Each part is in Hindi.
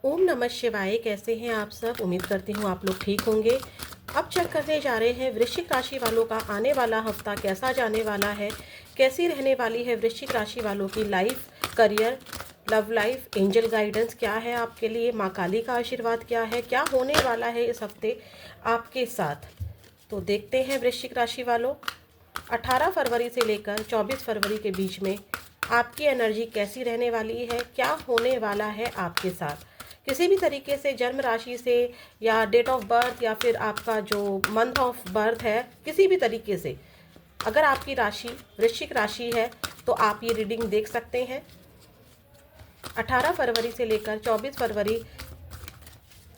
ओम नमः शिवाय। कैसे हैं आप सब? उम्मीद करती हूँ आप लोग ठीक होंगे। अब चेक करने जा रहे हैं वृश्चिक राशि वालों का आने वाला हफ्ता कैसा जाने वाला है, कैसी रहने वाली है वृश्चिक राशि वालों की life, career, love life, angel guidance क्या है आपके लिए, माँ काली का आशीर्वाद क्या है, क्या होने वाला है इस हफ्ते आपके साथ। तो देखते हैं वृश्चिक राशि वालों, 18 फरवरी से लेकर 24 फरवरी के बीच में आपकी एनर्जी कैसी रहने वाली है, क्या होने वाला है आपके साथ। किसी भी तरीके से जन्म राशि से या डेट ऑफ बर्थ या फिर आपका जो मंथ ऑफ बर्थ है, किसी भी तरीके से अगर आपकी राशि वृश्चिक राशि है तो आप ये रीडिंग देख सकते हैं। 18 फरवरी से लेकर 24 फरवरी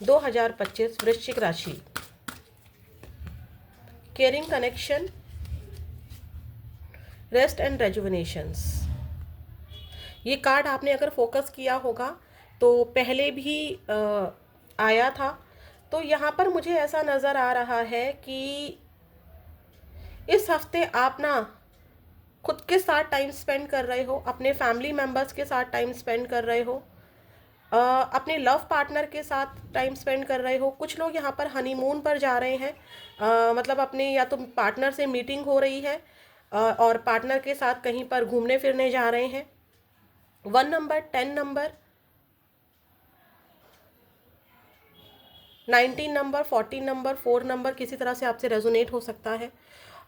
2025 वृश्चिक राशि, केयरिंग कनेक्शन, रेस्ट एंड रेजुविनेशंस। ये कार्ड आपने अगर फोकस किया होगा तो पहले भी आया था। तो यहाँ पर मुझे ऐसा नज़र आ रहा है कि इस हफ्ते आप ना खुद के साथ टाइम स्पेंड कर रहे हो, अपने फैमिली मेम्बर्स के साथ टाइम स्पेंड कर रहे हो, अपने लव पार्टनर के साथ टाइम स्पेंड कर रहे हो। कुछ लोग यहाँ पर हनीमून पर जा रहे हैं, मतलब अपने या तो पार्टनर से मीटिंग हो रही है और पार्टनर के साथ कहीं पर घूमने फिरने जा रहे हैं। 1 number, 10 number, 19 number, 14 number, 4 number किसी तरह से आपसे रेजोनेट हो सकता है।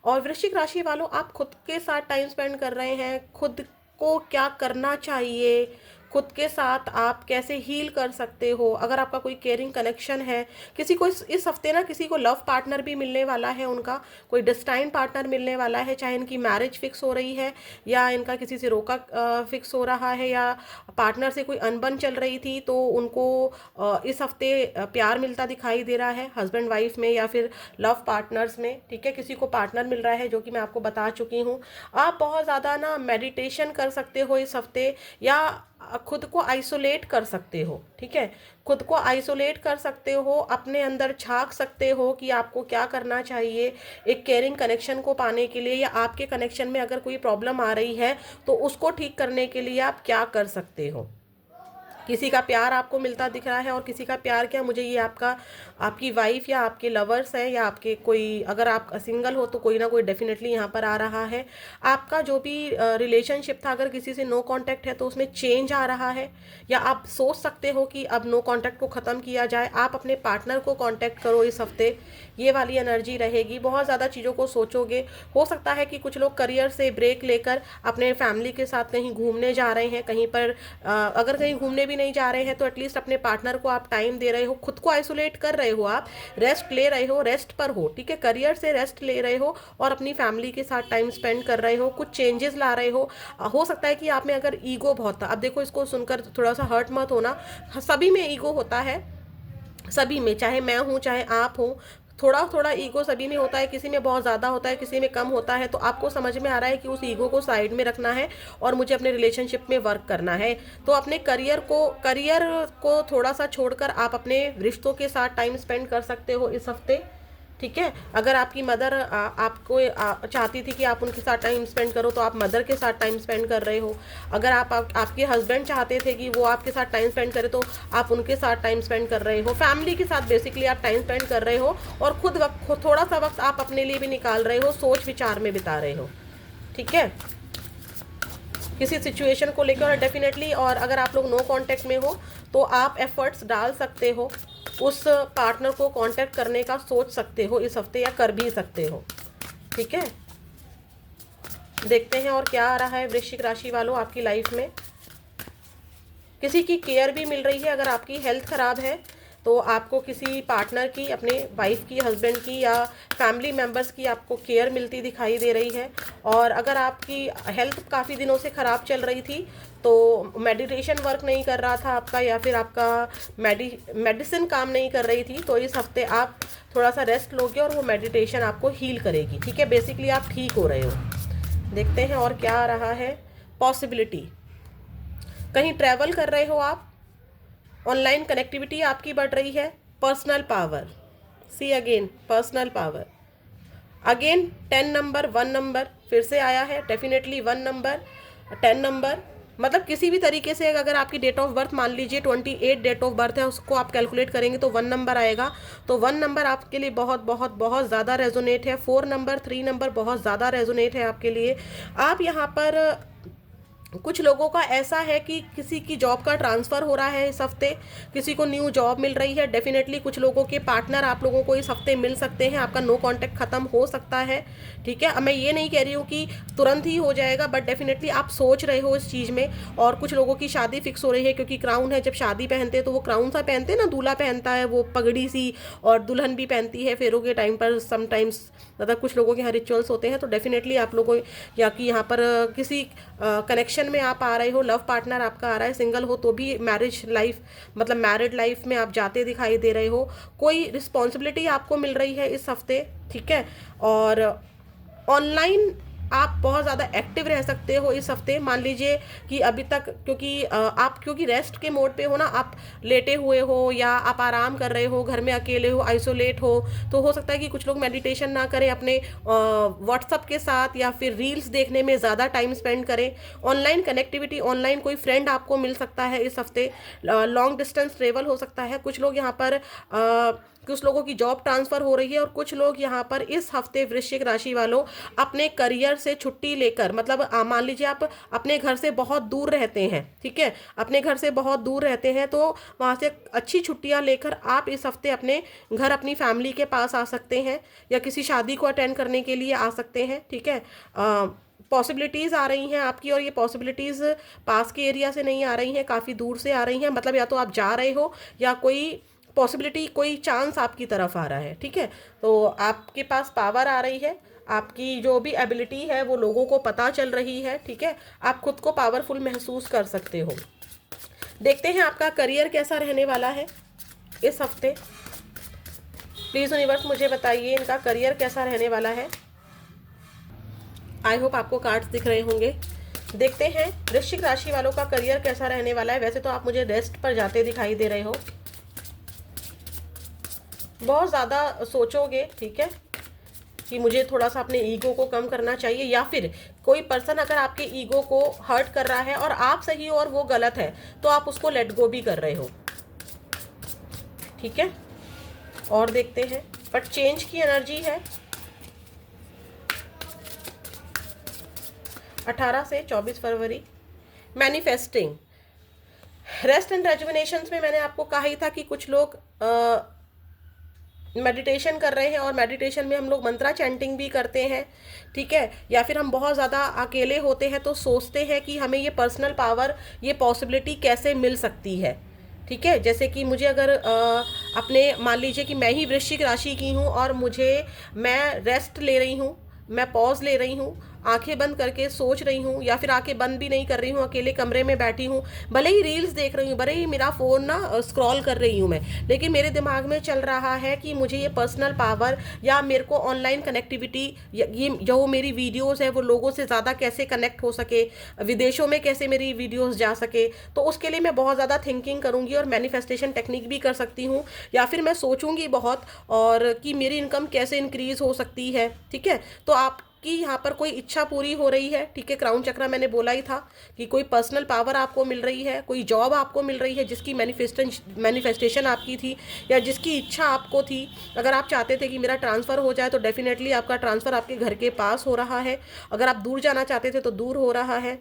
और वृश्चिक राशि वालों, आप खुद के साथ टाइम स्पेंड कर रहे हैं, खुद को क्या करना चाहिए, खुद के साथ आप कैसे हील कर सकते हो। अगर आपका कोई केयरिंग कनेक्शन है, किसी को इस हफ्ते ना किसी को लव पार्टनर भी मिलने वाला है, उनका कोई डेस्टाइन पार्टनर मिलने वाला है, चाहे इनकी मैरिज फिक्स हो रही है या इनका किसी से रोका फिक्स हो रहा है या पार्टनर से कोई अनबन चल रही थी तो उनको इस हफ्ते प्यार मिलता दिखाई दे रहा है, हस्बैंड वाइफ में या फिर लव पार्टनर्स में। ठीक है, किसी को पार्टनर मिल रहा है जो कि मैं आपको बता चुकी हूँ। आप बहुत ज़्यादा ना मेडिटेशन कर सकते हो इस हफ्ते, या खुद को आइसोलेट कर सकते हो। ठीक है, खुद को आइसोलेट कर सकते हो, अपने अंदर झांक सकते हो कि आपको क्या करना चाहिए एक केयरिंग कनेक्शन को पाने के लिए, या आपके कनेक्शन में अगर कोई प्रॉब्लम आ रही है तो उसको ठीक करने के लिए आप क्या कर सकते हो। किसी का प्यार आपको मिलता दिख रहा है, और किसी का प्यार क्या, मुझे ये आपकी वाइफ या आपके लवर्स हैं, या आपके कोई, अगर आप सिंगल हो तो कोई ना कोई डेफिनेटली यहाँ पर आ रहा है। आपका जो भी रिलेशनशिप था, अगर किसी से नो कांटेक्ट है तो उसमें चेंज आ रहा है, या आप सोच सकते हो कि अब नो कांटेक्ट को ख़त्म किया जाए, आप अपने पार्टनर को कांटेक्ट करो इस हफ्ते। ये वाली एनर्जी रहेगी, बहुत ज़्यादा चीज़ों को सोचोगे। हो सकता है कि कुछ लोग करियर से ब्रेक लेकर अपने फैमिली के साथ कहीं घूमने जा रहे हैं, कहीं पर अगर कहीं घूमने भी नहीं जा रहे हैं तो एटलीस्ट अपने पार्टनर को आप टाइम दे रहे हो, खुद को आइसोलेट कर रहे हो, आप रेस्ट ले रहे हो, रेस्ट पर हो। ठीक है, करियर से रेस्ट ले रहे हो और अपनी फैमिली के साथ टाइम स्पेंड कर रहे हो, कुछ चेंजेस ला रहे हो सकता है कि आप में अगर ईगो बहुत था, अब देखो इसको सुनकर थोड़ा सा हर्ट मत होना, सभी में ईगो होता है, सभी में, चाहे मैं हूँ चाहे आप हो, थोड़ा थोड़ा ईगो सभी में होता है, किसी में बहुत ज़्यादा होता है, किसी में कम होता है। तो आपको समझ में आ रहा है कि उस ईगो को साइड में रखना है और मुझे अपने रिलेशनशिप में वर्क करना है। तो अपने करियर को थोड़ा सा छोड़कर आप अपने रिश्तों के साथ टाइम स्पेंड कर सकते हो इस हफ्ते। ठीक है, अगर आपकी मदर आपको चाहती थी कि आप उनके साथ टाइम स्पेंड करो तो आप मदर के साथ टाइम स्पेंड कर रहे हो। अगर आपके हस्बैंड चाहते थे कि वो आपके साथ टाइम स्पेंड करे तो आप उनके साथ टाइम स्पेंड कर रहे हो। फैमिली के साथ बेसिकली आप टाइम स्पेंड कर रहे हो, और खुद थोड़ा सा वक्त आप अपने लिए भी निकाल रहे हो, सोच विचार में बिता रहे हो। ठीक है, किसी सिचुएशन को लेकर, और डेफिनेटली, और अगर आप लोग नो कांटेक्ट में हो तो आप एफर्ट्स डाल सकते हो, उस पार्टनर को कांटेक्ट करने का सोच सकते हो इस हफ्ते, या कर भी सकते हो। ठीक है, देखते हैं और क्या आ रहा है वृश्चिक राशि वालों आपकी लाइफ में। किसी की केयर भी मिल रही है, अगर आपकी हेल्थ खराब है तो आपको किसी पार्टनर की, अपने वाइफ की, हस्बैंड की या फैमिली मेम्बर्स की आपको केयर मिलती दिखाई दे रही है। और अगर आपकी हेल्थ काफ़ी दिनों से ख़राब चल रही थी तो मेडिटेशन वर्क नहीं कर रहा था आपका, या फिर आपका मेडिसिन काम नहीं कर रही थी, तो इस हफ्ते आप थोड़ा सा रेस्ट लोगे और वो मेडिटेशन आपको हील करेगी। ठीक है, बेसिकली आप ठीक हो रहे हो। देखते हैं और क्या आ रहा है पॉसिबिलिटी। कहीं ट्रैवल कर रहे हो आप, ऑनलाइन कनेक्टिविटी आपकी बढ़ रही है। Personal power, see again personal power, again 10 number, 1 number फिर से आया है, डेफिनेटली 1 नंबर, 10 नंबर, मतलब किसी भी तरीके से अगर आपकी डेट ऑफ बर्थ मान लीजिए 28 डेट ऑफ बर्थ है, उसको आप कैलकुलेट करेंगे तो 1 नंबर आएगा। तो 1 नंबर आपके लिए बहुत बहुत बहुत ज़्यादा रेजोनेट है। 4 नंबर, 3 नंबर बहुत ज़्यादा रेजोनेट है आपके लिए। आप यहाँ पर कुछ लोगों का ऐसा है कि किसी की जॉब का ट्रांसफ़र हो रहा है इस हफ्ते, किसी को न्यू जॉब मिल रही है। डेफिनेटली कुछ लोगों के पार्टनर आप लोगों को इस हफ्ते मिल सकते हैं, आपका नो कांटेक्ट ख़त्म हो सकता है। ठीक है, अब मैं ये नहीं कह रही हूँ कि तुरंत ही हो जाएगा, बट डेफिनेटली आप सोच रहे हो इस चीज़ में। और कुछ लोगों की शादी फिक्स हो रही है, क्योंकि क्राउन है, जब शादी पहनते हैं तो वो क्राउन सा पहनते हैं ना, दूल्हा पहनता है वो पगड़ी सी, और दुल्हन भी पहनती है फेरों के टाइम पर समटाइम्स, मतलब कुछ लोगों के यहाँ रिचुअल्स होते हैं। तो डेफिनेटली आप लोगों या कि यहाँ पर किसी कनेक्शन में आप आ रहे हो, लव पार्टनर आपका आ रहा है। सिंगल हो तो भी मैरिज लाइफ, मतलब मैरिड लाइफ में आप जाते दिखाई दे रहे हो। कोई रिस्पॉन्सिबिलिटी आपको मिल रही है इस हफ्ते। ठीक है, और ऑनलाइन आप बहुत ज़्यादा एक्टिव रह सकते हो इस हफ्ते। मान लीजिए कि अभी तक क्योंकि रेस्ट के मोड पे हो ना, आप लेटे हुए हो या आप आराम कर रहे हो, घर में अकेले हो, आइसोलेट हो, तो हो सकता है कि कुछ लोग मेडिटेशन ना करें, अपने व्हाट्सअप के साथ या फिर रील्स देखने में ज़्यादा टाइम स्पेंड करें। ऑनलाइन कनेक्टिविटी, ऑनलाइन कोई फ्रेंड आपको मिल सकता है इस हफ्ते। लॉन्ग डिस्टेंस ट्रेवल हो सकता है। कुछ लोग यहाँ पर कुछ लोगों की जॉब ट्रांसफ़र हो रही है, और कुछ लोग यहाँ पर इस हफ्ते वृश्चिक राशि वालों अपने करियर से छुट्टी लेकर, मतलब मान लीजिए आप अपने घर से बहुत दूर रहते हैं। ठीक है, अपने घर से बहुत दूर रहते हैं, तो वहाँ से अच्छी छुट्टियाँ लेकर आप इस हफ्ते अपने घर, अपनी फैमिली के पास आ सकते हैं, या किसी शादी को अटेंड करने के लिए आ सकते हैं। ठीक है, पॉसिबिलिटीज़ आ रही हैं आपकी, और ये पॉसिबिलिटीज़ पास के एरिया से नहीं आ रही हैं, काफ़ी दूर से आ रही हैं। मतलब या तो आप जा रहे हो, या कोई पॉसिबिलिटी, कोई चांस आपकी तरफ आ रहा है। ठीक है, तो आपके पास पावर आ रही है, आपकी जो भी एबिलिटी है वो लोगों को पता चल रही है। ठीक है, आप खुद को पावरफुल महसूस कर सकते हो। देखते हैं आपका करियर कैसा रहने वाला है इस हफ्ते। प्लीज़ यूनिवर्स मुझे बताइए इनका करियर कैसा रहने वाला है। आई होप आपको कार्ड्स दिख रहे होंगे। देखते हैं वृश्चिक राशि वालों का करियर कैसा रहने वाला है। वैसे तो आप मुझे रेस्ट पर जाते दिखाई दे रहे हो, बहुत ज़्यादा सोचोगे। ठीक है, कि मुझे थोड़ा सा अपने ईगो को कम करना चाहिए, या फिर कोई पर्सन अगर आपके ईगो को हर्ट कर रहा है और आप सही हो और वो गलत है, तो आप उसको लेट गो भी कर रहे हो। ठीक है, और देखते हैं, बट चेंज की एनर्जी है 18 से 24 फरवरी। मैनिफेस्टिंग, रेस्ट एंड रेजुविनेशंस में मैंने आपको कहा ही था कि कुछ लोग मेडिटेशन कर रहे हैं, और मेडिटेशन में हम लोग मंत्रा चैंटिंग भी करते हैं। ठीक है, या फिर हम बहुत ज़्यादा अकेले होते हैं तो सोचते हैं कि हमें ये पर्सनल पावर, ये पॉसिबिलिटी कैसे मिल सकती है। ठीक है, जैसे कि मुझे अगर अपने मान लीजिए कि मैं ही वृश्चिक राशि की हूँ, और मैं रेस्ट ले रही हूँ, मैं पॉज ले रही हूँ, आंखें बंद करके सोच रही हूँ, या फिर आंखें बंद भी नहीं कर रही हूँ, अकेले कमरे में बैठी हूँ, भले ही रील्स देख रही हूँ, भले ही मेरा फ़ोन ना स्क्रॉल कर रही हूँ मैं, लेकिन मेरे दिमाग में चल रहा है कि मुझे ये पर्सनल पावर, या मेरे को ऑनलाइन कनेक्टिविटी, ये जो मेरी वीडियोज़ है वो लोगों से ज़्यादा कैसे कनेक्ट हो सके, विदेशों में कैसे मेरी वीडियोज़ जा सके, तो उसके लिए मैं बहुत ज़्यादा थिंकिंग करूँगी, और मैनिफेस्टेशन टेक्निक भी कर सकती हूँ, या फिर मैं सोचूंगी बहुत, और कि मेरी इनकम कैसे इंक्रीज़ हो सकती है। ठीक है, तो आप कि यहाँ पर कोई इच्छा पूरी हो रही है। ठीक है, क्राउन चक्रा मैंने बोला ही था कि कोई पर्सनल पावर आपको मिल रही है, कोई जॉब आपको मिल रही है जिसकी मैनिफेस्टेशन आपकी थी, या जिसकी इच्छा आपको थी। अगर आप चाहते थे कि मेरा ट्रांसफ़र हो जाए, तो डेफिनेटली आपका ट्रांसफ़र आपके घर के पास हो रहा है। अगर आप दूर जाना चाहते थे तो दूर हो रहा है।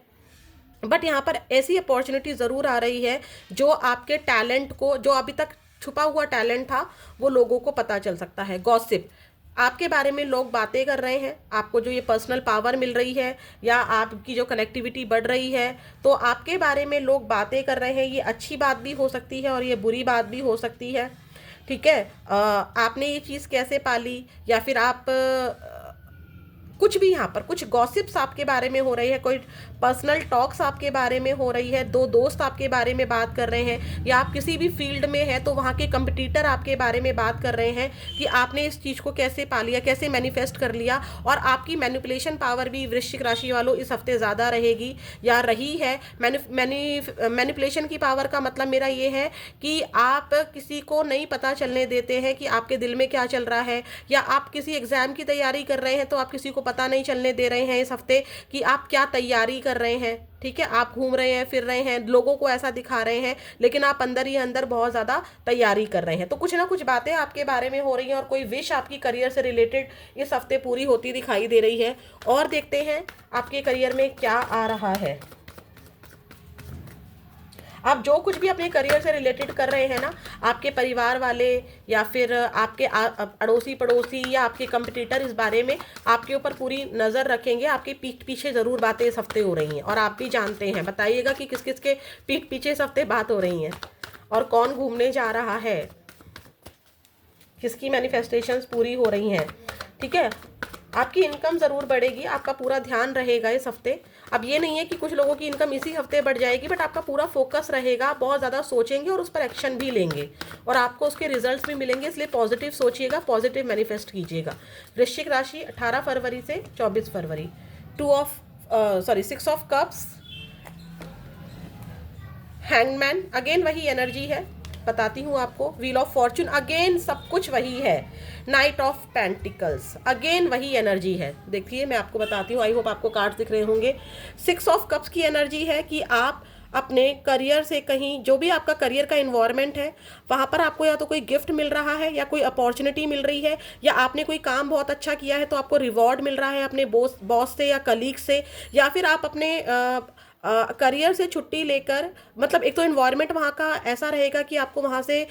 बट यहाँ पर ऐसी अपॉर्चुनिटी ज़रूर आ रही है जो आपके टैलेंट को, जो अभी तक छुपा हुआ टैलेंट था, वो लोगों को पता चल सकता है। गॉसिप, आपके बारे में लोग बातें कर रहे हैं, आपको जो ये पर्सनल पावर मिल रही है, या आपकी जो कनेक्टिविटी बढ़ रही है, तो आपके बारे में लोग बातें कर रहे हैं। ये अच्छी बात भी हो सकती है, और ये बुरी बात भी हो सकती है। ठीक है, आपने ये चीज़ कैसे पाली, या फिर आप कुछ भी, यहाँ पर कुछ गॉसिप्स आपके बारे में हो रही है, कोई पर्सनल टॉक्स आपके बारे में हो रही है, दो दोस्त आपके बारे में बात कर रहे हैं, या आप किसी भी फील्ड में हैं तो वहाँ के कंपटीटर आपके बारे में बात कर रहे हैं कि आपने इस चीज़ को कैसे पा लिया, कैसे मैनिफेस्ट कर लिया। और आपकी मैनिपुलेशन पावर भी वृश्चिक राशि वालों इस हफ्ते ज़्यादा रहेगी, या रही है। मैनिपुलेशन की पावर का मतलब मेरा ये है कि आप किसी को नहीं पता चलने देते हैं कि आपके दिल में क्या चल रहा है, या आप किसी एग्ज़ाम की तैयारी कर रहे हैं तो आप किसी को पता नहीं चलने दे रहे हैं इस हफ्ते कि आप क्या तैयारी कर रहे हैं। ठीक है, आप घूम रहे हैं, फिर रहे हैं, लोगों को ऐसा दिखा रहे हैं, लेकिन आप अंदर ही अंदर बहुत ज़्यादा तैयारी कर रहे हैं। तो कुछ ना कुछ बातें आपके बारे में हो रही हैं और कोई विश आपकी करियर से रिलेटेड इस हफ्ते पूरी होती दिखाई दे रही है। और देखते हैं आपके करियर में क्या आ रहा है। आप जो कुछ भी अपने करियर से रिलेटेड कर रहे हैं ना, आपके परिवार वाले या फिर आपके अड़ोसी पड़ोसी या आपके कंपटीटर इस बारे में आपके ऊपर पूरी नज़र रखेंगे। आपके पीठ पीछे ज़रूर बातें इस हफ्ते हो रही हैं और आप भी जानते हैं। बताइएगा कि किस किस के पीठ पीछे इस हफ्ते बात हो रही हैं और कौन घूमने जा रहा है, किसकी मैनिफेस्टेशंस पूरी हो रही हैं। ठीक है, आपकी इनकम ज़रूर बढ़ेगी, आपका पूरा ध्यान रहेगा इस हफ्ते। अब ये नहीं है कि कुछ लोगों की इनकम इसी हफ्ते बढ़ जाएगी, बट आपका पूरा फोकस रहेगा, बहुत ज़्यादा सोचेंगे और उस पर एक्शन भी लेंगे और आपको उसके रिजल्ट्स भी मिलेंगे। इसलिए पॉजिटिव सोचिएगा, पॉजिटिव मैनिफेस्ट कीजिएगा। वृश्चिक राशि 18 फरवरी से 24 फरवरी 6 ऑफ कप्स, हैंगमैन, अगेन वही एनर्जी है, बताती हूँ आपको। व्हील ऑफ फॉर्चून, अगेन सब कुछ वही है। नाइट ऑफ पेंटिकल्स, अगेन वही एनर्जी है। देखिए मैं आपको बताती हूँ, आई होप आपको कार्ड्स दिख रहे होंगे। 6 ऑफ कप्स की एनर्जी है कि आप अपने करियर से कहीं, जो भी आपका करियर का इन्वायरमेंट है वहाँ पर आपको या तो कोई गिफ्ट मिल रहा है या कोई अपॉर्चुनिटी मिल रही है, या आपने कोई काम बहुत अच्छा किया है तो आपको रिवॉर्ड मिल रहा है अपने बॉस से या कलीग से, या फिर आप अपने करियर से छुट्टी लेकर, मतलब एक तो इन्वायरमेंट वहाँ का ऐसा रहेगा कि आपको वहाँ से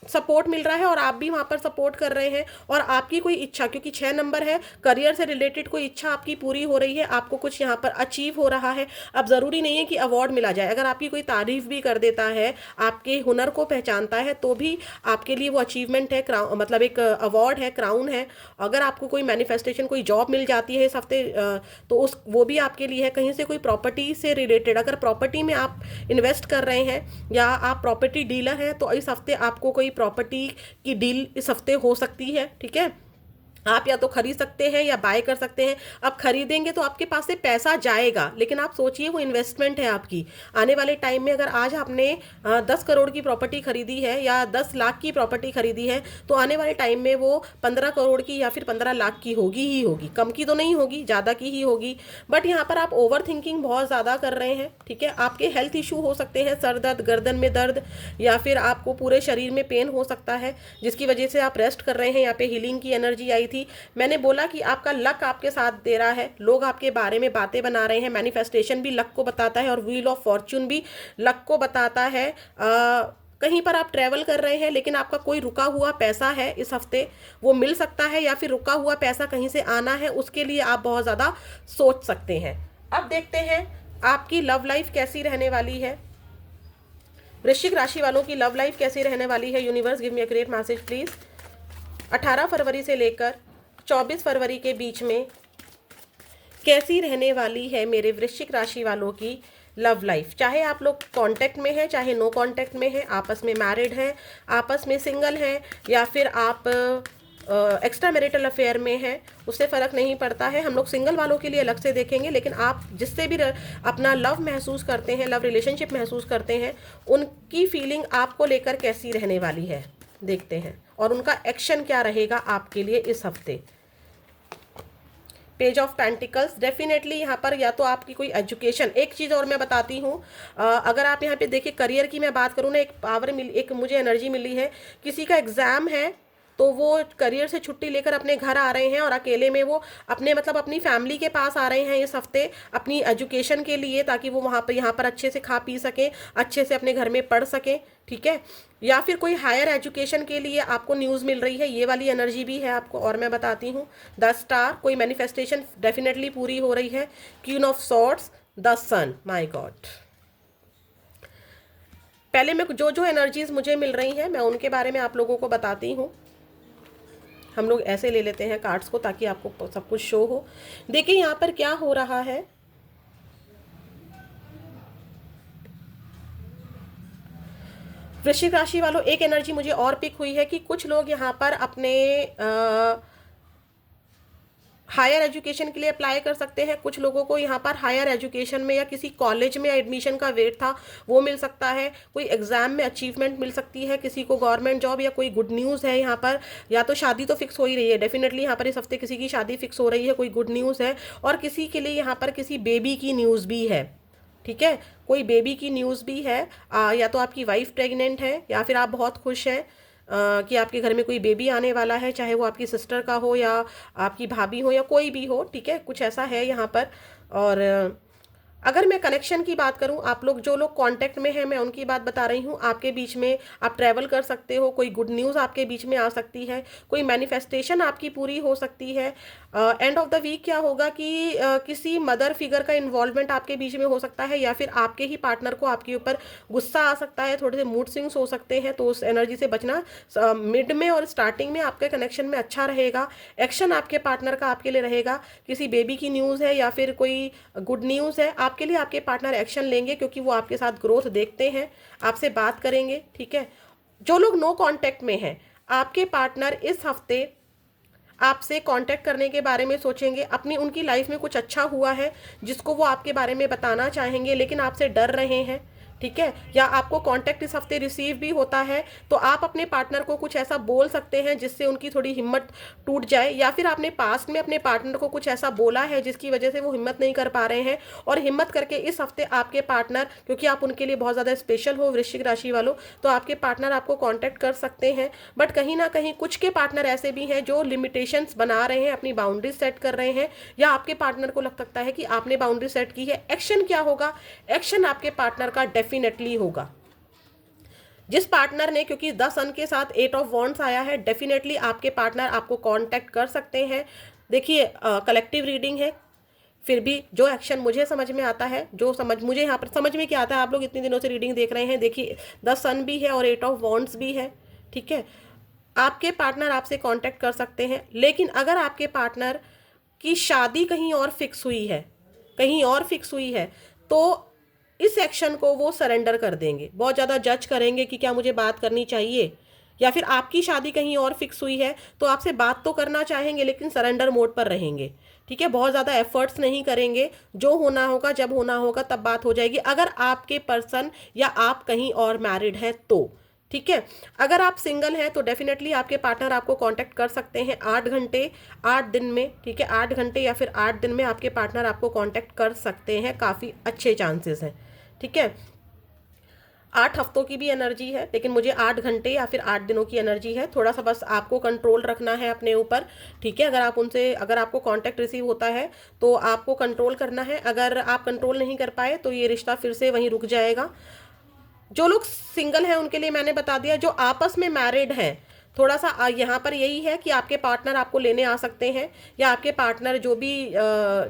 सपोर्ट मिल रहा है और आप भी वहाँ पर सपोर्ट कर रहे हैं, और आपकी कोई इच्छा, क्योंकि 6 नंबर है, करियर से रिलेटेड कोई इच्छा आपकी पूरी हो रही है, आपको कुछ यहाँ पर अचीव हो रहा है। अब ज़रूरी नहीं है कि अवार्ड मिला जाए, अगर आपकी कोई तारीफ भी कर देता है, आपके हुनर को पहचानता है, तो भी आपके लिए वो अचीवमेंट है, मतलब एक अवार्ड है, क्राउन है। अगर आपको कोई मैनिफेस्टेशन, कोई जॉब मिल जाती है इस हफ्ते, तो वो भी आपके लिए है। कहीं से कोई प्रॉपर्टी से रिलेटेड, अगर प्रॉपर्टी में आप इन्वेस्ट कर रहे हैं या आप प्रॉपर्टी डीलर हैं, तो इस हफ्ते आपको कोई प्रॉपर्टी की डील इस हफ्ते हो सकती है। ठीक है, आप या तो खरीद सकते हैं या बाय कर सकते हैं। अब खरीदेंगे तो आपके पास से पैसा जाएगा, लेकिन आप सोचिए वो इन्वेस्टमेंट है आपकी। आने वाले टाइम में अगर आज आपने 10 करोड़ की प्रॉपर्टी खरीदी है या 10 लाख की प्रॉपर्टी खरीदी है, तो आने वाले टाइम में वो 15 करोड़ की या फिर 15 लाख की होगी ही होगी, कम की तो नहीं होगी, ज़्यादा की ही होगी। बट यहाँ पर आप ओवर थिंकिंग बहुत ज़्यादा कर रहे हैं। ठीक है, आपके हेल्थ इशू हो सकते हैं, सर दर्द, गर्दन में दर्द, या फिर आपको पूरे शरीर में पेन हो सकता है, जिसकी वजह से आप रेस्ट कर रहे हैं। यहाँ पे हीलिंग की एनर्जी आई थी। मैंने बोला कि आपका लक आपके साथ दे रहा है, लोग आपके बारे में बातें बना रहे हैं। मैनिफेस्टेशन भी लक को बताता है और व्हील ऑफ फॉर्चून भी लक को बताता है। कहीं पर आप ट्रैवल कर रहे हैं, लेकिन आपका कोई रुका हुआ पैसा है इस हफ्ते, वो मिल सकता है, या फिर रुका हुआ पैसा कहीं से आना है, उसके लिए आप बहुत ज़्यादा सोच सकते हैं। अब देखते हैं आपकी लव लाइफ कैसी रहने वाली है। वृश्चिक राशि वालों की लव लाइफ कैसी रहने वाली है। Universe give me a great message please. 18 फरवरी से लेकर 24 फरवरी के बीच में कैसी रहने वाली है मेरे वृश्चिक राशि वालों की लव लाइफ। चाहे आप लोग कांटेक्ट में हैं, चाहे नो कांटेक्ट में हैं, आपस में मैरिड हैं, आपस में सिंगल हैं, या फिर आप एक्स्ट्रा मैरिटल अफेयर में हैं, उससे फ़र्क नहीं पड़ता है। हम लोग सिंगल वालों के लिए अलग से देखेंगे, लेकिन आप जिससे भी अपना लव महसूस करते हैं, लव रिलेशनशिप महसूस करते हैं, उनकी फीलिंग आपको लेकर कैसी रहने वाली है देखते हैं, और उनका एक्शन क्या रहेगा आपके लिए इस हफ्ते। पेज ऑफ पेंटिकल्स, डेफिनेटली यहाँ पर या तो आपकी कोई एजुकेशन, एक चीज़ और मैं बताती हूँ, अगर आप यहाँ पे देखिए करियर की मैं बात करूँ ना, एक पावर मिली, एक मुझे एनर्जी मिली है, किसी का एग्ज़ाम है तो वो करियर से छुट्टी लेकर अपने घर आ रहे हैं और अकेले में वो अपने मतलब अपनी फैमिली के पास आ रहे हैं इस हफ्ते अपनी एजुकेशन के लिए, ताकि वो वहाँ पर यहाँ पर अच्छे से खा पी सकें, अच्छे से अपने घर में पढ़ सकें। ठीक है, या फिर कोई हायर एजुकेशन के लिए आपको न्यूज़ मिल रही है, ये वाली एनर्जी भी है आपको। और मैं बताती हूँ 10 स्टार, कोई मैनिफेस्टेशन डेफिनेटली पूरी हो रही है। Queen of swords, the sun, my god. पहले मैं जो एनर्जीज मुझे मिल रही हैं मैं उनके बारे में आप लोगों को बताती हूँ। हम लोग ऐसे ले लेते हैं कार्ड्स को ताकि आपको सब कुछ शो हो। देखिए यहाँ पर क्या हो रहा है, वृश्चिक राशि वालों एक एनर्जी मुझे और पिक हुई है कि कुछ लोग यहाँ पर अपने हायर एजुकेशन के लिए अप्लाई कर सकते हैं। कुछ लोगों को यहाँ पर हायर एजुकेशन में या किसी कॉलेज में एडमिशन का वेट था, वो मिल सकता है। कोई एग्जाम में अचीवमेंट मिल सकती है, किसी को गवर्नमेंट जॉब, या कोई गुड न्यूज़ है यहाँ पर। या तो शादी तो फिक्स हो ही रही है डेफिनेटली, यहाँ पर इस हफ्ते किसी की शादी फिक्स हो रही है, कोई गुड न्यूज़ है। और किसी के लिए यहाँ पर किसी बेबी की न्यूज़ भी है, ठीक है, कोई बेबी की न्यूज़ भी है। या तो आपकी वाइफ प्रेग्नेंट है, या फिर आप बहुत खुश हैं कि आपके घर में कोई बेबी आने वाला है, चाहे वो आपकी सिस्टर का हो या आपकी भाभी हो या कोई भी हो, ठीक है, कुछ ऐसा है यहाँ पर। और अगर मैं कनेक्शन की बात करूं, आप लोग जो लोग कांटेक्ट में हैं, मैं उनकी बात बता रही हूं। आपके बीच में आप ट्रैवल कर सकते हो, कोई गुड न्यूज़ आपके बीच में आ सकती है, कोई मैनिफेस्टेशन आपकी पूरी हो सकती है। एंड ऑफ द वीक क्या होगा कि किसी मदर फिगर का इन्वॉल्वमेंट आपके बीच में हो सकता है, या फिर आपके ही पार्टनर को आपके ऊपर गुस्सा आ सकता है, थोड़े से मूड स्विंग्स हो सकते हैं, तो उस एनर्जी से बचना। मिड में और स्टार्टिंग में आपके कनेक्शन में अच्छा रहेगा। एक्शन आपके पार्टनर का आपके लिए रहेगा। किसी बेबी की न्यूज़ है या फिर कोई गुड न्यूज़ है, आपके लिए आपके पार्टनर एक्शन लेंगे, क्योंकि वो आपके साथ ग्रोथ देखते हैं, आपसे बात करेंगे, ठीक है। जो लोग नो कांटेक्ट में हैं, आपके पार्टनर इस हफ्ते आपसे कांटेक्ट करने के बारे में सोचेंगे। अपनी उनकी लाइफ में कुछ अच्छा हुआ है जिसको वो आपके बारे में बताना चाहेंगे, लेकिन आपसे डर रहे हैं, ठीक है। या आपको कांटेक्ट इस हफ्ते रिसीव भी होता है, तो आप अपने पार्टनर को कुछ ऐसा बोल सकते हैं जिससे उनकी थोड़ी हिम्मत टूट जाए। या फिर आपने पास्ट में अपने पार्टनर को कुछ ऐसा बोला है जिसकी वजह से वो हिम्मत नहीं कर पा रहे हैं, और हिम्मत करके इस हफ्ते आपके पार्टनर, क्योंकि आप उनके लिए बहुत ज़्यादा स्पेशल हो वृश्चिक राशि वालों, तो आपके पार्टनर आपको कॉन्टैक्ट कर सकते हैं। बट कहीं ना कहीं कुछ के पार्टनर ऐसे भी हैं जो लिमिटेशंस बना रहे हैं, अपनी बाउंड्री सेट कर रहे हैं, या आपके पार्टनर को लग सकता है कि आपने बाउंड्री सेट की है। एक्शन क्या होगा? एक्शन आपके पार्टनर का डेफिनेटली होगा। जिस पार्टनर ने, क्योंकि 10 सन के साथ 8 ऑफ वॉन्ड्स आया है, डेफिनेटली आपके पार्टनर आपको कांटेक्ट कर सकते हैं। देखिए कलेक्टिव रीडिंग है, फिर भी जो एक्शन मुझे समझ में आता है, जो समझ मुझे यहाँ पर समझ में क्या आता है, आप लोग इतने दिनों से रीडिंग देख रहे हैं, देखिए 10 सन भी है और 8 ऑफ वॉन्ड्स भी है, ठीक है। आपके पार्टनर आपसे कांटेक्ट कर सकते हैं, लेकिन अगर आपके पार्टनर की शादी कहीं और फिक्स हुई है, कहीं और फिक्स हुई है, तो इस एक्शन को वो सरेंडर कर देंगे। बहुत ज़्यादा जज करेंगे कि क्या मुझे बात करनी चाहिए, या फिर आपकी शादी कहीं और फिक्स हुई है तो आपसे बात तो करना चाहेंगे लेकिन सरेंडर मोड पर रहेंगे, ठीक है। बहुत ज़्यादा एफर्ट्स नहीं करेंगे, जो होना होगा जब होना होगा तब बात हो जाएगी। अगर आपके पर्सन या आप कहीं और मैरिड हैं तो, ठीक है। अगर आप सिंगल हैं तो डेफिनेटली आपके पार्टनर आपको कांटेक्ट कर सकते हैं 8 घंटे 8 दिन में, ठीक है। 8 घंटे या फिर 8 दिन में आपके पार्टनर आपको कांटेक्ट कर सकते हैं, काफ़ी अच्छे चांसेस हैं, ठीक है। 8 हफ्तों की भी एनर्जी है, लेकिन मुझे 8 घंटे या फिर 8 दिनों की एनर्जी है। थोड़ा सा बस आपको कंट्रोल रखना है अपने ऊपर, ठीक है। अगर आपको कांटेक्ट रिसीव होता है तो आपको कंट्रोल करना है। अगर आप कंट्रोल नहीं कर पाए तो ये रिश्ता फिर से वहीं रुक जाएगा। जो लोग सिंगल हैं उनके लिए मैंने बता दिया। जो आपस में मैरिड हैं, थोड़ा सा यहाँ पर यही है कि आपके पार्टनर आपको लेने आ सकते हैं, या आपके पार्टनर जो भी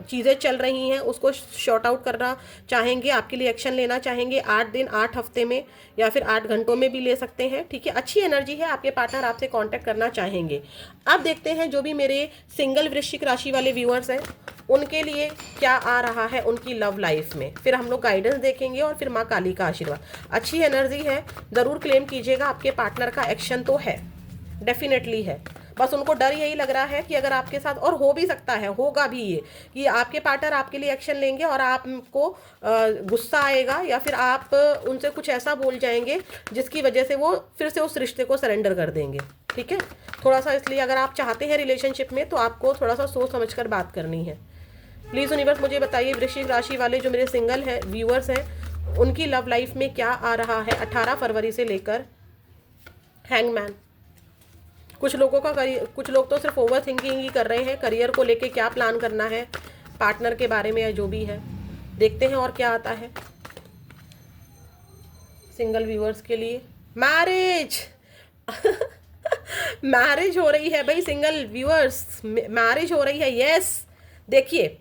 चीज़ें चल रही हैं उसको शॉर्ट आउट करना चाहेंगे, आपके लिए एक्शन लेना चाहेंगे 8 दिन 8 हफ्ते में, या फिर 8 घंटों में भी ले सकते हैं, ठीक है। अच्छी एनर्जी है, आपके पार्टनर आपसे कांटेक्ट करना चाहेंगे। अब देखते हैं जो भी मेरे सिंगल वृश्चिक राशि वाले व्यूअर्स हैं उनके लिए क्या आ रहा है उनकी लव लाइफ में। फिर हम लोग गाइडेंस देखेंगे और फिर माँ काली का आशीर्वाद। अच्छी एनर्जी है, ज़रूर क्लेम कीजिएगा, आपके पार्टनर का एक्शन तो है, डेफिनेटली है। बस उनको डर यही लग रहा है कि अगर आपके साथ, और हो भी सकता है, होगा भी ये, कि आपके पार्टनर आपके लिए एक्शन लेंगे और आपको गुस्सा आएगा, या फिर आप उनसे कुछ ऐसा बोल जाएंगे जिसकी वजह से वो फिर से उस रिश्ते को सरेंडर कर देंगे, ठीक है। थोड़ा सा इसलिए अगर आप चाहते हैं रिलेशनशिप में तो आपको थोड़ा सा सोच समझ कर बात करनी है। प्लीज़ यूनिवर्स मुझे बताइए वृश्चिक राशि वाले जो मेरे सिंगल हैं व्यूअर्स हैं उनकी लव लाइफ में क्या आ रहा है 18 फरवरी से लेकर। हैंगमैन, कुछ लोगों का करियर, कुछ लोग तो सिर्फ ओवर थिंकिंग ही कर रहे हैं, करियर को लेके क्या प्लान करना है, पार्टनर के बारे में या जो भी है। देखते हैं और क्या आता है सिंगल व्यूअर्स के लिए। मैरिज मैरिज हो रही है भाई, सिंगल व्यूअर्स मैरिज हो रही है, यस। देखिए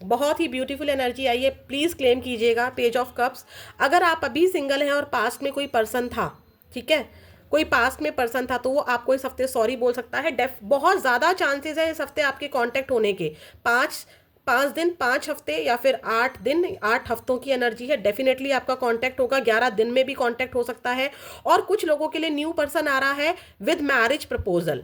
बहुत ही ब्यूटीफुल एनर्जी आई है, प्लीज़ क्लेम कीजिएगा पेज ऑफ कप्स। अगर आप अभी सिंगल हैं और पास्ट में कोई पर्सन था, ठीक है, कोई पास्ट में पर्सन था, तो वो आपको इस हफ्ते सॉरी बोल सकता है। बहुत ज़्यादा चांसेस है इस हफ्ते आपके कांटेक्ट होने के। 5 दिन 5 हफ्ते या फिर 8 दिन 8 हफ्तों की एनर्जी है, डेफिनेटली आपका कांटेक्ट होगा। 11 दिन में भी कांटेक्ट हो सकता है। और कुछ लोगों के लिए न्यू पर्सन आ रहा है विद मैरिज प्रपोजल,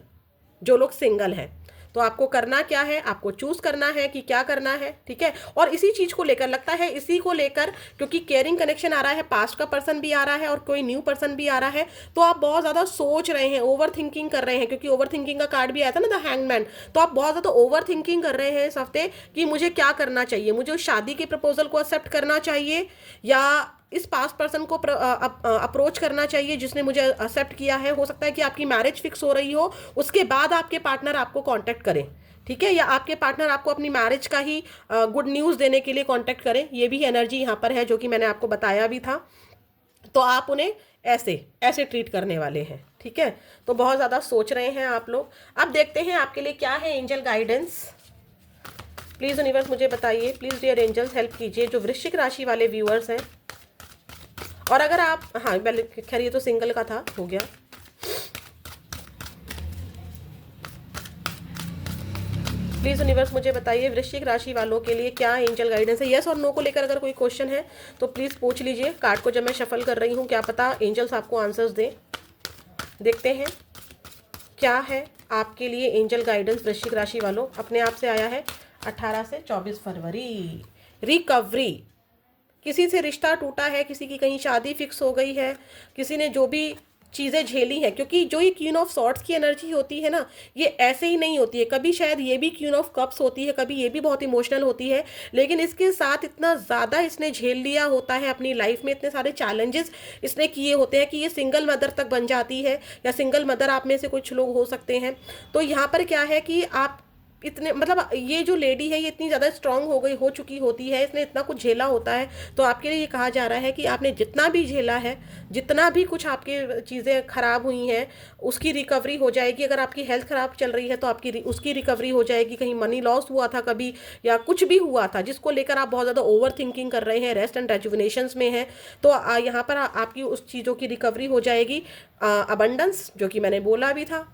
जो लोग सिंगल हैं। तो आपको करना क्या है, आपको चूज करना है कि क्या करना है, ठीक है। और इसी चीज को लेकर लगता है, इसी को लेकर, क्योंकि केयरिंग कनेक्शन आ रहा है, पास्ट का पर्सन भी आ रहा है और कोई न्यू पर्सन भी आ रहा है, तो आप बहुत ज्यादा सोच रहे हैं, ओवर थिंकिंग कर रहे हैं, क्योंकि ओवर थिंकिंग का कार्ड भी आया था ना, द हैंगमैन। तो आप बहुत ज्यादा ओवर थिंकिंग कर रहे हैं इस हफ्ते कि मुझे क्या करना चाहिए, मुझे उस शादी के प्रपोजल को एक्सेप्ट करना चाहिए या इस पास्ट पर्सन को अप्रोच करना चाहिए जिसने मुझे एक्सेप्ट किया है। हो सकता है कि आपकी मैरिज फिक्स हो रही हो, उसके बाद आपके पार्टनर आपको कांटेक्ट करें, ठीक है, या आपके पार्टनर आपको अपनी मैरिज का ही गुड न्यूज़ देने के लिए कांटेक्ट करें। ये भी एनर्जी यहाँ पर है जो कि मैंने आपको बताया भी था। तो आप उन्हें ऐसे ऐसे ट्रीट करने वाले हैं, ठीक है। तो बहुत ज़्यादा सोच रहे हैं आप लोग। अब देखते हैं आपके लिए क्या है एंजल गाइडेंस। प्लीज़ यूनिवर्स मुझे बताइए, प्लीज़ डियर एंजल्स हेल्प कीजिए जो वृश्चिक राशि वाले व्यूअर्स हैं। और अगर आप, हाँ खैर ये तो सिंगल का था, हो गया। प्लीज़ यूनिवर्स मुझे बताइए वृश्चिक राशि वालों के लिए क्या एंजल गाइडेंस है। यस और नो को लेकर अगर कोई क्वेश्चन है तो प्लीज़ पूछ लीजिए। कार्ड को जब मैं शफल कर रही हूँ, क्या पता एंजल्स आपको आंसर्स दें। देखते हैं क्या है आपके लिए एंजल गाइडेंस वृश्चिक राशि वालों। अपने आप से आया है 18 से 24 फरवरी। रिकवरी, किसी से रिश्ता टूटा है, किसी की कहीं शादी फिक्स हो गई है, किसी ने जो भी चीज़ें झेली हैं, क्योंकि जो ये क्वीन ऑफ सॉर्ड्स की एनर्जी होती है ना, ये ऐसे ही नहीं होती है। कभी शायद ये भी क्वीन ऑफ कप्स होती है, कभी ये भी बहुत इमोशनल होती है, लेकिन इसके साथ इतना ज़्यादा इसने झेल लिया होता है अपनी लाइफ में, इतने सारे चैलेंजेस इसने किए होते हैं कि ये सिंगल मदर तक बन जाती है, या सिंगल मदर आप में से कुछ लोग हो सकते हैं। तो यहाँ पर क्या है कि आप इतने, मतलब ये जो लेडी है ये इतनी ज़्यादा स्ट्रांग हो चुकी होती है, इसने इतना कुछ झेला होता है। तो आपके लिए ये कहा जा रहा है कि आपने जितना भी झेला है, जितना भी कुछ आपके चीज़ें खराब हुई हैं, उसकी रिकवरी हो जाएगी। अगर आपकी हेल्थ खराब चल रही है तो आपकी उसकी रिकवरी हो जाएगी। कहीं मनी लॉस हुआ था कभी, या कुछ भी हुआ था जिसको लेकर आप बहुत ज़्यादा ओवर थिंकिंग कर रहे हैं, रेस्ट एंड रेजुविनेशंस में हैं, तो यहाँ पर आपकी उस चीज़ों की रिकवरी हो जाएगी। अबंडेंस, जो कि मैंने बोला भी था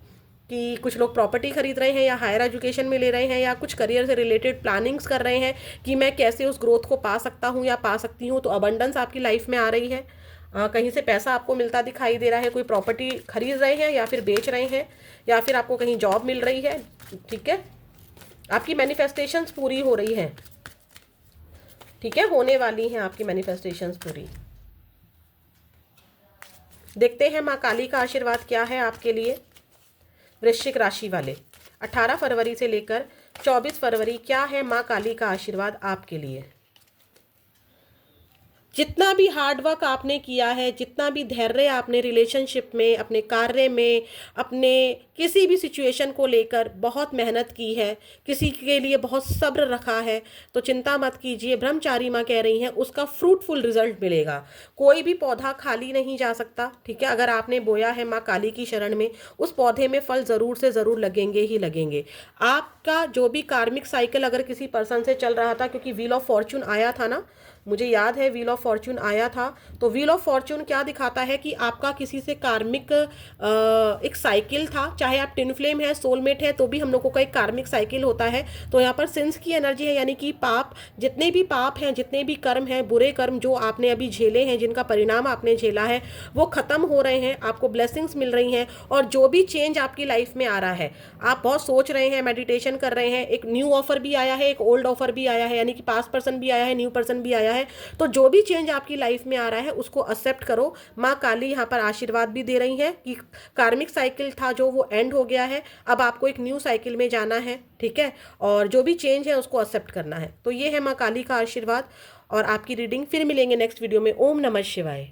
कि कुछ लोग प्रॉपर्टी खरीद रहे हैं या हायर एजुकेशन में ले रहे हैं, या कुछ करियर से रिलेटेड प्लानिंग्स कर रहे हैं कि मैं कैसे उस ग्रोथ को पा सकता हूँ या पा सकती हूँ। तो अबंडेंस आपकी लाइफ में आ रही है। कहीं से पैसा आपको मिलता दिखाई दे रहा है, कोई प्रॉपर्टी खरीद रहे हैं या फिर बेच रहे हैं, या फिर आपको कहीं जॉब मिल रही है, ठीक है। आपकी मैनिफेस्टेशंस पूरी हो रही है, ठीक है, होने वाली हैं आपकी मैनिफेस्टेशंस पूरी। देखते हैं माँ काली का आशीर्वाद क्या है आपके लिए वृश्चिक राशि वाले। 18 फरवरी से लेकर 24 फरवरी क्या है माँ काली का आशीर्वाद आपके लिए। जितना भी हार्ड वर्क आपने किया है, जितना भी धैर्य आपने रिलेशनशिप में, अपने कार्य में, अपने किसी भी सिचुएशन को लेकर बहुत मेहनत की है, किसी के लिए बहुत सब्र रखा है, तो चिंता मत कीजिए। ब्रह्मचारी माँ कह रही हैं उसका फ्रूटफुल रिजल्ट मिलेगा। कोई भी पौधा खाली नहीं जा सकता, ठीक है। अगर आपने बोया है माँ काली की शरण में, उस पौधे में फल ज़रूर से ज़रूर लगेंगे ही लगेंगे। आपका जो भी कार्मिक साइकिल अगर किसी पर्सन से चल रहा था, क्योंकि व्हील ऑफ फॉर्चून आया था ना, मुझे याद है व्हील ऑफ फॉर्चून आया था, तो व्हील ऑफ फॉर्चून क्या दिखाता है कि आपका किसी से कार्मिक एक साइकिल था। चाहे आप ट्विन फ्लेम है, सोलमेट है, तो भी हम लोगों का एक कार्मिक साइकिल होता है। तो यहाँ पर सिंस की एनर्जी है, यानी कि पाप, जितने भी पाप हैं, जितने भी कर्म हैं, बुरे कर्म जो आपने अभी झेले हैं, जिनका परिणाम आपने झेला है, वो खत्म हो रहे हैं, आपको ब्लेसिंग्स मिल रही हैं। और जो भी चेंज आपकी लाइफ में आ रहा है, आप बहुत सोच रहे हैं, मेडिटेशन कर रहे हैं, एक न्यू ऑफर भी आया है, एक ओल्ड ऑफर भी आया है, यानी कि पास्ट पर्सन भी आया है, न्यू पर्सन भी आया है। तो जो भी चेंज आपकी लाइफ में आ रहा है उसको एक्सेप्ट करो। माँ काली यहाँ पर आशीर्वाद भी दे रही हैं कि कार्मिक साइकिल था जो वो एंड हो गया है, अब आपको एक न्यू साइकिल में जाना है, ठीक है। और जो भी चेंज है उसको एक्सेप्ट करना है। तो ये है माँ काली का आशीर्वाद। और आपकी रीडिंग फिर मिलेंगे नेक्स्ट वीडियो में। ओम नमः शिवाय।